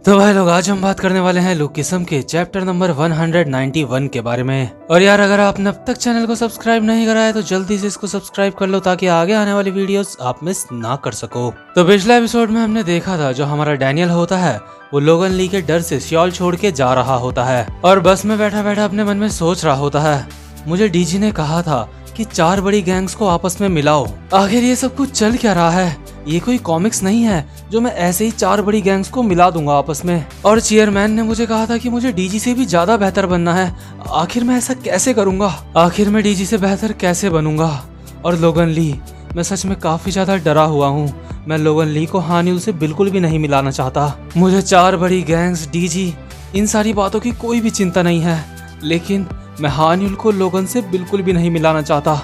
तो भाई लोग, आज हम बात करने वाले हैं लुक किस्म के चैप्टर नंबर 191 के बारे में। और यार, अगर आपने अब तक चैनल को सब्सक्राइब नहीं करा है तो जल्दी से इसको सब्सक्राइब कर लो ताकि आगे आने वाली वीडियोस आप मिस ना कर सको। तो पिछले एपिसोड में हमने देखा था जो हमारा डैनियल होता है वो लोगन ली के डर से सियोल छोड़ के जा रहा होता है और बस में बैठा बैठा अपने मन में सोच रहा होता है, मुझे डीजी ने कहा था कि 4 बड़ी गैंग्स को आपस में मिलाओ। आखिर ये सब कुछ चल क्या रहा है? ये कोई कॉमिक्स नहीं है जो मैं ऐसे ही 4 बड़ी गैंग्स को मिला दूंगा आपस में। और चेयरमैन ने मुझे कहा था कि मुझे डीजी से भी ज्यादा बेहतर बनना है। आखिर मैं ऐसा कैसे करूंगा? आखिर मैं डीजी से बेहतर कैसे बनूंगा? और लोगन ली, मैं सच में काफी ज्यादा डरा हुआ हूँ। मैं लोगन ली को हानिल से बिल्कुल भी नहीं मिलाना चाहता। मुझे 4 बड़ी गैंग्स, डीजी, इन सारी बातों की कोई भी चिंता नहीं है, लेकिन मैं हानिल को लोगन से बिल्कुल भी नहीं मिलाना चाहता।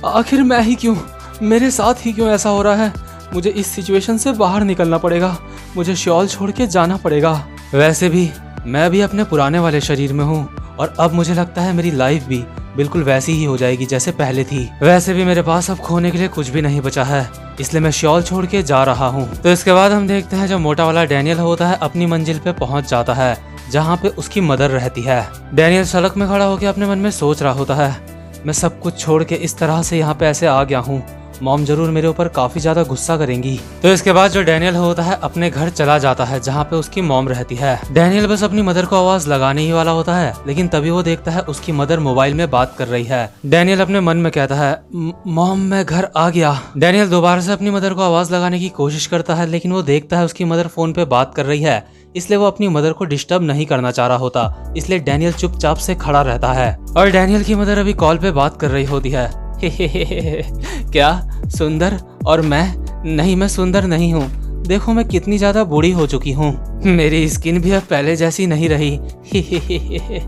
आखिर मैं ही क्यों, मेरे साथ ही क्यों ऐसा हो रहा है? मुझे इस सिचुएशन से बाहर निकलना पड़ेगा। मुझे सियोल छोड़ के जाना पड़ेगा। वैसे भी मैं भी अपने पुराने वाले शरीर में हूँ और अब मुझे लगता है मेरी लाइफ भी बिल्कुल वैसी ही हो जाएगी जैसे पहले थी। वैसे भी मेरे पास अब खोने के लिए कुछ भी नहीं बचा है, इसलिए मैं सियोल छोड़ के जा रहा हूँ। तो इसके बाद हम देखते हैं जो मोटा वाला डैनियल होता है अपनी मंजिल पे पहुँच जाता है जहाँ पे उसकी मदर रहती है। डैनियल सड़क में खड़ा होकर अपने मन में सोच रहा होता है, मैं सब कुछ छोड़ के इस तरह से यहाँ पे ऐसे आ गया हूँ, मॉम जरूर मेरे ऊपर काफी ज्यादा गुस्सा करेंगी। तो इसके बाद जो डैनियल होता है अपने घर चला जाता है जहाँ पे उसकी मॉम रहती है। डैनियल बस अपनी मदर को आवाज लगाने ही वाला होता है, लेकिन तभी वो देखता है उसकी मदर मोबाइल में बात कर रही है। डैनियल अपने मन में कहता है, मॉम मैं घर आ गया। डैनियल दोबारा से अपनी मदर को आवाज लगाने की कोशिश करता है, लेकिन वो देखता है उसकी मदर फोन पे बात कर रही है, इसलिए वो अपनी मदर को डिस्टर्ब नहीं करना चाह रहा होता। इसलिए डैनियल चुपचाप से खड़ा रहता है और डैनियल की मदर अभी कॉल पे बात कर रही होती है। क्या सुंदर? और मैं सुंदर नहीं हूँ। देखो मैं कितनी ज्यादा बूढ़ी हो चुकी हूँ, मेरी स्किन भी अब पहले जैसी नहीं रही।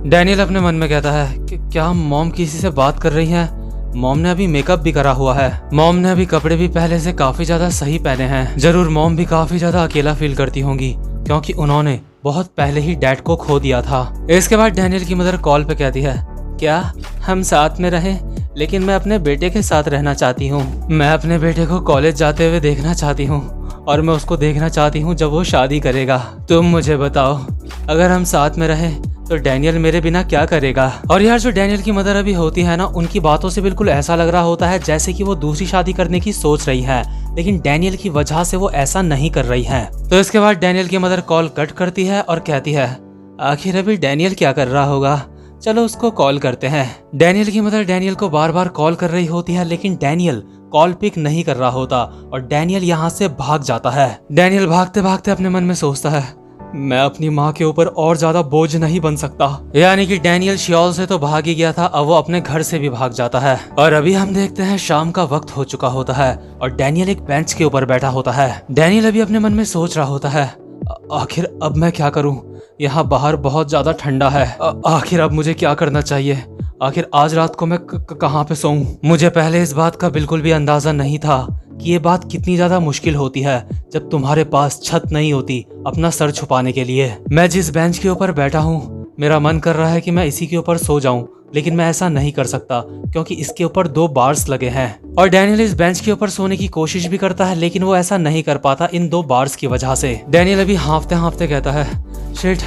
डैनियल अपने मन में कहता है कि क्या मॉम किसी से बात कर रही है? मॉम ने अभी मेकअप भी करा हुआ है, मॉम ने अभी कपड़े भी पहले से काफी ज्यादा सही पहने हैं। जरूर मॉम भी काफी ज्यादा अकेला फील करती होंगी क्योंकि उन्होंने बहुत पहले ही डैड को खो दिया था। इसके बाद डैनियल की मदर कॉल पे कहती है, क्या हम साथ में रहें? लेकिन मैं अपने बेटे के साथ रहना चाहती हूँ। मैं अपने बेटे को कॉलेज जाते हुए देखना चाहती हूँ और मैं उसको देखना चाहती हूँ जब वो शादी करेगा। तुम मुझे बताओ, अगर हम साथ में रहें तो डैनियल मेरे बिना क्या करेगा? और यार, जो डैनियल की मदर अभी होती है ना, उनकी बातों से बिल्कुल ऐसा लग रहा होता है जैसे कि वो दूसरी शादी करने की सोच रही है, लेकिन डैनियल की वजह से वो ऐसा नहीं कर रही है। तो इसके बाद डैनियल की मदर कॉल कट करती है और कहती है, आखिर अभी डैनियल क्या कर रहा होगा, चलो उसको कॉल करते हैं। डैनियल की मदर डैनियल को बार बार कॉल कर रही होती है, लेकिन डैनियल कॉल पिक नहीं कर रहा होता और डैनियल यहाँ से भाग जाता है। डैनियल भागते भागते अपने मन में सोचता है, मैं अपनी माँ के ऊपर और ज्यादा बोझ नहीं बन सकता। यानी कि डैनियल सियोल से तो भाग ही गया था, अब वो अपने घर से भी भाग जाता है। और अभी हम देखते हैं शाम का वक्त हो चुका होता है और डैनियल एक बेंच के ऊपर बैठा होता है। डैनियल अभी अपने मन में सोच रहा होता है, आखिर अब मैं क्या करूं? यहाँ बाहर बहुत ज्यादा ठंडा है। आखिर अब मुझे क्या करना चाहिए? आखिर आज रात को मैं कहाँ पे सोऊं? मुझे पहले इस बात का बिल्कुल भी अंदाजा नहीं था कि ये बात कितनी ज्यादा मुश्किल होती है जब तुम्हारे पास छत नहीं होती अपना सर छुपाने के लिए। मैं जिस बेंच के ऊपर बैठा हूँ, मेरा मन कर रहा है कि मैं इसी के ऊपर सो जाऊं, लेकिन मैं ऐसा नहीं कर सकता क्योंकि इसके ऊपर 2 बार्स लगे हैं। और डैनियल इस बेंच के ऊपर सोने की कोशिश भी करता है, लेकिन वो ऐसा नहीं कर पाता इन 2 बार्स की वजह से। डैनियल अभी हांफते हांफते कहता है, शिट,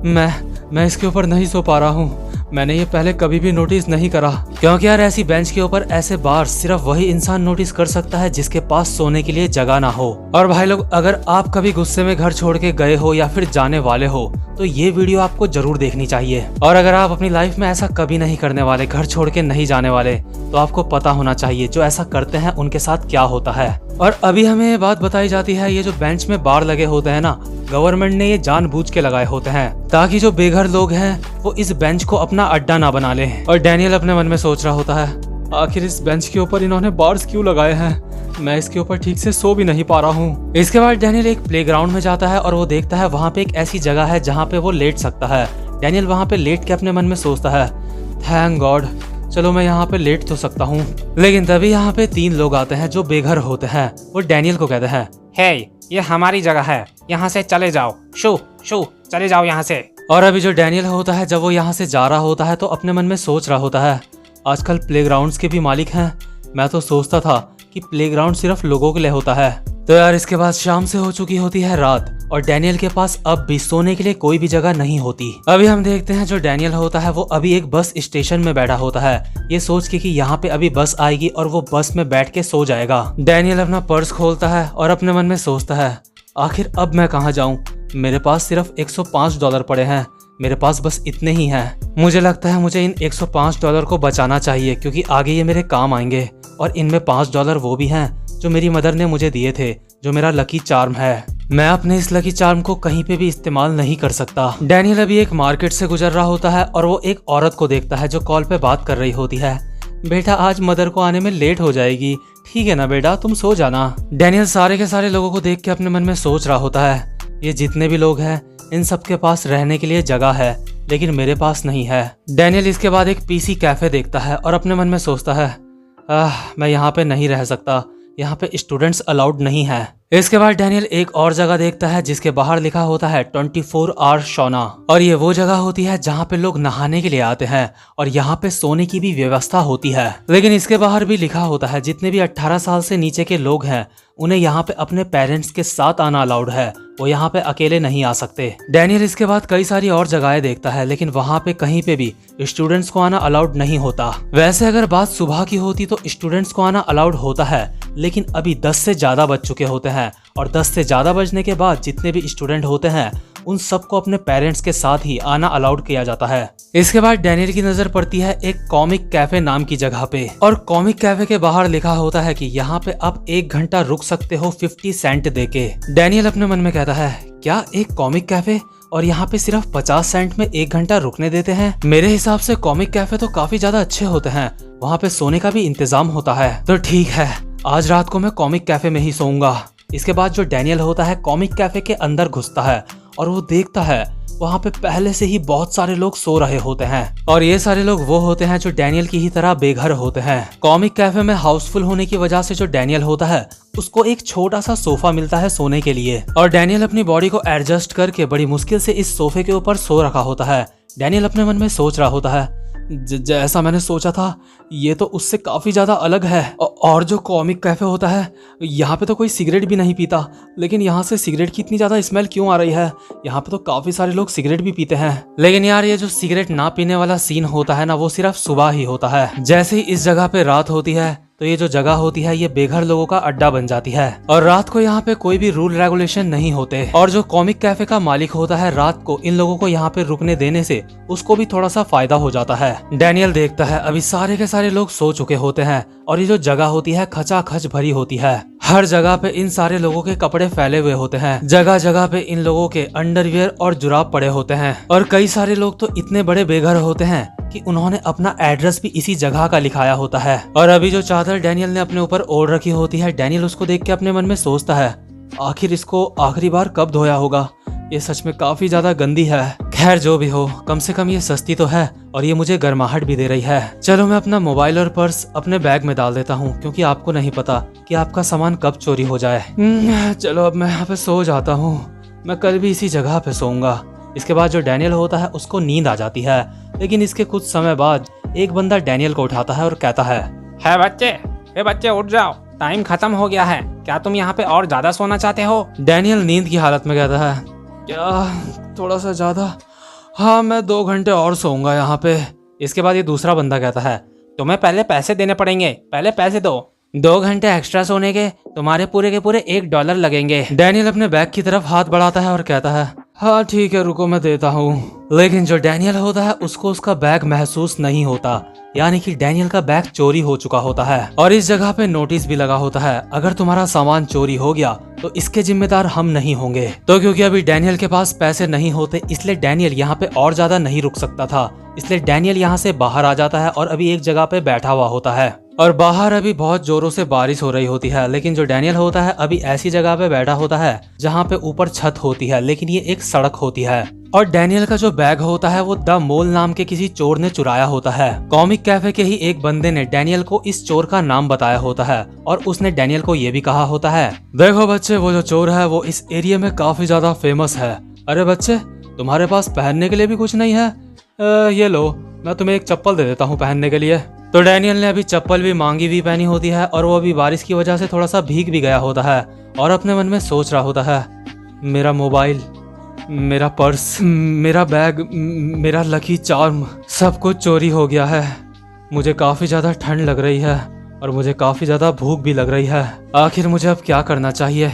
मैं इसके ऊपर नहीं सो पा रहा हूँ। मैंने ये पहले कभी भी नोटिस नहीं करा, क्योंकि यार ऐसी बेंच के ऊपर ऐसे बार्स सिर्फ वही इंसान नोटिस कर सकता है जिसके पास सोने के लिए जगह ना हो। और भाई लोग, अगर आप कभी गुस्से में घर छोड़ के गए हो या फिर जाने वाले हो तो ये वीडियो आपको जरूर देखनी चाहिए। और अगर आप अपनी लाइफ में ऐसा कभी नहीं करने वाले, घर छोड़ के नहीं जाने वाले, तो आपको पता होना चाहिए जो ऐसा करते हैं उनके साथ क्या होता है। और अभी हमें ये बात बताई जाती है, ये जो बेंच में बार लगे होते हैं ना, गवर्नमेंट ने ये जानबूझ के लगाए होते हैं ताकि जो बेघर लोग हैं वो इस बेंच को अपना अड्डा ना बना ले। और डैनियल अपने मन में सोच रहा होता है, आखिर इस बेंच के ऊपर इन्होंने बार्स क्यों लगाए हैं? मैं इसके ऊपर ठीक से सो भी नहीं पा रहा हूँ। इसके बाद डैनियल एक प्लेग्राउंड में जाता है और वो देखता है वहाँ पे एक ऐसी जगह है जहाँ पे वो लेट सकता है। डैनियल वहाँ पे लेट के अपने मन में सोचता है, थैंक गॉड, चलो मैं यहाँ पे लेट तो सकता हूँ। लेकिन तभी यहाँ पे 3 लोग आते हैं जो बेघर होते हैं। वो डैनियल को कहते हैं, हे, ये हमारी जगह है, यहाँ से चले जाओ, शू शू चले जाओ यहाँ से। और अभी जो डैनियल होता है जब वो यहाँ से जा रहा होता है तो अपने मन में सोच रहा होता है, आजकल प्लेग्राउंड्स के भी मालिक हैं। मैं तो सोचता था कि प्लेग्राउंड सिर्फ लोगों के लिए होता है, तो यार इसके बाद शाम से हो चुकी होती है रात और डैनियल के पास अब भी सोने के लिए कोई भी जगह नहीं होती। अभी हम देखते हैं जो डैनियल होता है वो अभी एक बस स्टेशन में बैठा होता है, ये सोच के कि यहाँ पे अभी बस आएगी और वो बस में बैठ के सो जाएगा। डैनियल अपना पर्स खोलता है और अपने मन में सोचता है आखिर अब मैं कहाँ जाऊँ, मेरे पास सिर्फ $105 पड़े हैं, मेरे पास बस इतने ही हैं। मुझे लगता है मुझे इन $105 को बचाना चाहिए क्योंकि आगे ये मेरे काम आएंगे और इनमें $5 वो भी हैं जो मेरी मदर ने मुझे दिए थे, जो मेरा लकी चार्म है। मैं अपने इस लकी चार्म को कहीं पे भी इस्तेमाल नहीं कर सकता। डैनियल अभी एक मार्केट से गुजर रहा होता है और वो एक औरत को देखता है जो कॉल पे बात कर रही होती है। बेटा आज मदर को आने में लेट हो जाएगी, ठीक है ना बेटा, तुम सो जाना। डैनियल सारे के सारे लोगों को देख के अपने मन में सोच रहा होता है ये जितने भी लोग हैं इन सबके पास रहने के लिए जगह है लेकिन मेरे पास नहीं है। डैनियल इसके बाद एक पीसी कैफे देखता है और अपने मन में सोचता है मैं यहाँ पे नहीं रह सकता, यहाँ पे स्टूडेंट्स अलाउड नहीं है। इसके बाद डैनियल एक और जगह देखता है जिसके बाहर लिखा होता है 24 आवर सौना, और ये वो जगह होती है जहाँ पे लोग नहाने के लिए आते हैं और यहाँ पे सोने की भी व्यवस्था होती है। लेकिन इसके बाहर भी लिखा होता है जितने भी 18 साल से नीचे के लोग हैं उन्हें यहाँ पे अपने पेरेंट्स के साथ आना अलाउड है, वो यहाँ पे अकेले नहीं आ सकते। डैनियल इसके बाद कई सारी और जगहें देखता है लेकिन वहाँ पे कहीं पे भी स्टूडेंट्स को आना अलाउड नहीं होता। वैसे अगर बात सुबह की होती तो स्टूडेंट्स को आना अलाउड होता है, लेकिन अभी 10 से ज्यादा बज चुके होते हैं और 10 से ज्यादा बजने के बाद जितने भी स्टूडेंट होते हैं उन सबको अपने पेरेंट्स के साथ ही आना अलाउड किया जाता है। इसके बाद डैनियल की नजर पड़ती है एक कॉमिक कैफे नाम की जगह पे, और कॉमिक कैफे के बाहर लिखा होता है कि यहाँ पे आप 1 घंटा रुक सकते हो 50 सेंट देके। डैनियल अपने मन में कहता है क्या एक कॉमिक कैफे और यहाँ पे सिर्फ 50 सेंट में 1 घंटा रुकने देते हैं? मेरे हिसाब से कॉमिक कैफे तो काफी ज्यादा अच्छे होते हैं, वहाँ पे सोने का भी इंतजाम होता है। तो ठीक है, आज रात को मैं कॉमिक कैफे में ही सोऊंगा। इसके बाद जो डैनियल होता है कॉमिक कैफे के अंदर घुसता है और वो देखता है वहाँ पे पहले से ही बहुत सारे लोग सो रहे होते हैं और ये सारे लोग वो होते हैं जो डैनियल की ही तरह बेघर होते हैं। कॉमिक कैफे में हाउसफुल होने की वजह से जो डैनियल होता है उसको एक छोटा सा सोफा मिलता है सोने के लिए, और डैनियल अपनी बॉडी को एडजस्ट करके बड़ी मुश्किल से इस सोफे के ऊपर सो रखा होता है। डैनियल अपने मन में सोच रहा होता है जैसा मैंने सोचा था ये तो उससे काफी ज्यादा अलग है। और जो कॉमिक कैफे होता है यहाँ पे तो कोई सिगरेट भी नहीं पीता, लेकिन यहाँ से सिगरेट की इतनी ज्यादा स्मेल क्यों आ रही है? यहाँ पे तो काफी सारे लोग सिगरेट भी पीते हैं। लेकिन यार ये जो सिगरेट ना पीने वाला सीन होता है ना वो सिर्फ सुबह ही होता है। जैसे ही इस जगह पे रात होती है तो ये जो जगह होती है ये बेघर लोगों का अड्डा बन जाती है और रात को यहाँ पे कोई भी रूल रेगुलेशन नहीं होते, और जो कॉमिक कैफे का मालिक होता है रात को इन लोगों को यहाँ पे रुकने देने से उसको भी थोड़ा सा फायदा हो जाता है। डैनियल देखता है अभी सारे के सारे लोग सो चुके होते हैं और ये जो जगह होती है खचाखच भरी होती है। हर जगह पे इन सारे लोगों के कपड़े फैले हुए होते हैं, जगह जगह पे इन लोगों के अंडरवियर और जुराब पड़े होते हैं, और कई सारे लोग तो इतने बड़े बेघर होते हैं कि उन्होंने अपना एड्रेस भी इसी जगह का लिखाया होता है। और अभी जो चादर डैनियल ने अपने ऊपर ओढ़ रखी होती है डैनियल उसको देख के अपने मन में सोचता है आखिर इसको आखिरी बार कब धोया होगा, ये सच में काफी ज्यादा गंदी है। खैर जो भी हो, कम से कम ये सस्ती तो है और ये मुझे गर्माहट भी दे रही है। चलो मैं अपना मोबाइल और पर्स अपने बैग में डाल देता हूँ क्योंकि आपको नहीं पता कि आपका सामान कब चोरी हो जाए। चलो अब मैं यहाँ पे सो जाता हूँ, मैं कल भी इसी जगह पे सोऊंगा। इसके बाद जो डैनियल होता है उसको नींद आ जाती है, लेकिन इसके कुछ समय बाद एक बंदा डैनियल को उठाता है और कहता है बच्चे उठ जाओ, टाइम खत्म हो गया है, क्या तुम यहाँ पे और ज्यादा सोना चाहते हो? डैनियल नींद की हालत में कहता है क्या थोड़ा सा ज्यादा, हाँ मैं 2 घंटे और सोऊंगा यहाँ पे। इसके बाद ये दूसरा बंदा कहता है तुम्हें पहले पैसे देने पड़ेंगे, पहले पैसे दो। 2 घंटे एक्स्ट्रा सोने के तुम्हारे पूरे के पूरे $1 लगेंगे। डैनियल अपने बैग की तरफ हाथ बढ़ाता है और कहता है हाँ ठीक है रुको मैं देता हूँ। लेकिन जो डैनियल होता है उसको उसका बैग महसूस नहीं होता, यानी कि डैनियल का बैग चोरी हो चुका होता है और इस जगह पे नोटिस भी लगा होता है अगर तुम्हारा सामान चोरी हो गया तो इसके जिम्मेदार हम नहीं होंगे। तो क्योंकि अभी डैनियल के पास पैसे नहीं होते इसलिए डैनियल यहाँ पे और ज्यादा नहीं रुक सकता था, इसलिए डैनियल यहाँ से बाहर आ जाता है और अभी एक जगह पे बैठा हुआ होता है और बाहर अभी बहुत जोरों से बारिश हो रही होती है। लेकिन जो डैनियल होता है अभी ऐसी जगह पे बैठा होता है जहाँ पे ऊपर छत होती है लेकिन ये एक सड़क होती है, और डैनियल का जो बैग होता है वो द मोल नाम के किसी चोर ने चुराया होता है। कॉमिक कैफे के ही एक बंदे ने डैनियल को इस चोर का नाम बताया होता है और उसने डैनियल को ये भी कहा होता है देखो बच्चे वो जो चोर है वो इस एरिया में काफी ज्यादा फेमस है। अरे बच्चे तुम्हारे पास पहनने के लिए भी कुछ नहीं है? ये लो मैं तुम्हें एक चप्पल दे देता हूँ पहनने के लिए। तो डैनियल ने अभी चप्पल भी मांगी भी पहनी होती है और वो अभी बारिश की वजह से थोड़ा सा भीग भी गया होता है और अपने मन में सोच रहा होता है, मेरा मोबाइल, मेरा पर्स, मेरा बैग, मेरा लकी चार्म, सब कुछ चोरी हो गया है। मुझे काफ़ी ज़्यादा ठंड लग रही है और मुझे काफ़ी ज़्यादा भूख भी लग रही है। आखिर मुझे अब क्या करना चाहिए?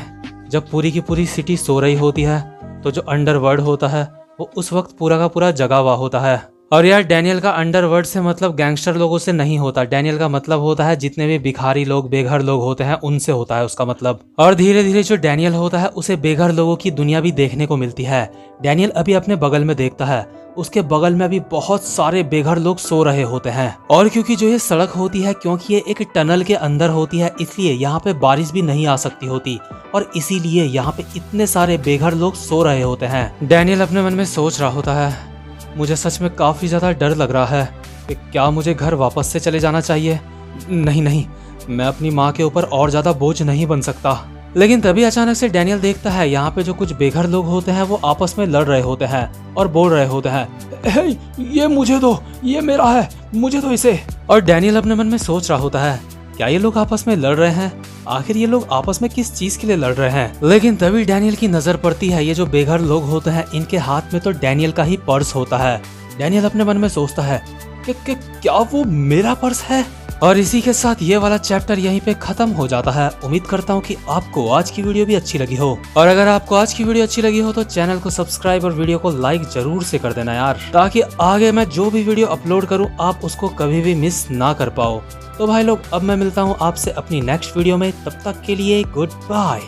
जब पूरी की पूरी सिटी सो रही होती है तो जो अंडरवर्ल्ड होता है वो उस वक्त पूरा का पूरा जगा हुआ होता है। और यार डैनियल का अंडरवर्ल्ड से मतलब गैंगस्टर लोगों से नहीं होता, डैनियल का मतलब होता है जितने भी भिखारी लोग बेघर लोग होते हैं उनसे होता है उसका मतलब। और धीरे धीरे जो डैनियल होता है उसे बेघर लोगों की दुनिया भी देखने को मिलती है। डैनियल अभी अपने बगल में देखता है, उसके बगल में अभी बहुत सारे बेघर लोग सो रहे होते हैं। और क्योंकि जो ये सड़क होती है, क्योंकि ये एक टनल के अंदर होती है, इसलिए यहाँ पे बारिश भी नहीं आ सकती होती और इसीलिए यहाँ पे इतने सारे बेघर लोग सो रहे होते हैं। डैनियल अपने मन में सोच रहा होता है, मुझे सच में काफ़ी ज़्यादा डर लग रहा है कि क्या मुझे घर वापस से चले जाना चाहिए। नहीं, मैं अपनी माँ के ऊपर और ज़्यादा बोझ नहीं बन सकता। लेकिन तभी अचानक से डैनियल देखता है यहाँ पे जो कुछ बेघर लोग होते हैं वो आपस में लड़ रहे होते हैं और बोल रहे होते हैं, ये मुझे दो, ये मेरा है, मुझे दो इसे। और डैनियल अपने मन में सोच रहा होता है, क्या ये लोग आपस में लड़ रहे हैं? आखिर ये लोग आपस में किस चीज के लिए लड़ रहे हैं? लेकिन तभी डैनियल की नजर पड़ती है, ये जो बेघर लोग होते हैं इनके हाथ में तो डैनियल का ही पर्स होता है। डैनियल अपने मन में सोचता है कि क्या वो मेरा पर्स है? और इसी के साथ ये वाला चैप्टर यहीं पे खत्म हो जाता है। उम्मीद करता हूँ कि आपको आज की वीडियो भी अच्छी लगी हो, और अगर आपको आज की वीडियो अच्छी लगी हो तो चैनल को सब्सक्राइब और वीडियो को लाइक जरूर से कर देना यार, ताकि आगे मैं जो भी वीडियो अपलोड करूँ आप उसको कभी भी मिस ना कर पाओ। तो भाई लोग अब मैं मिलता हूँ आपसे अपनी नेक्स्ट वीडियो में, तब तक के लिए गुड बाय।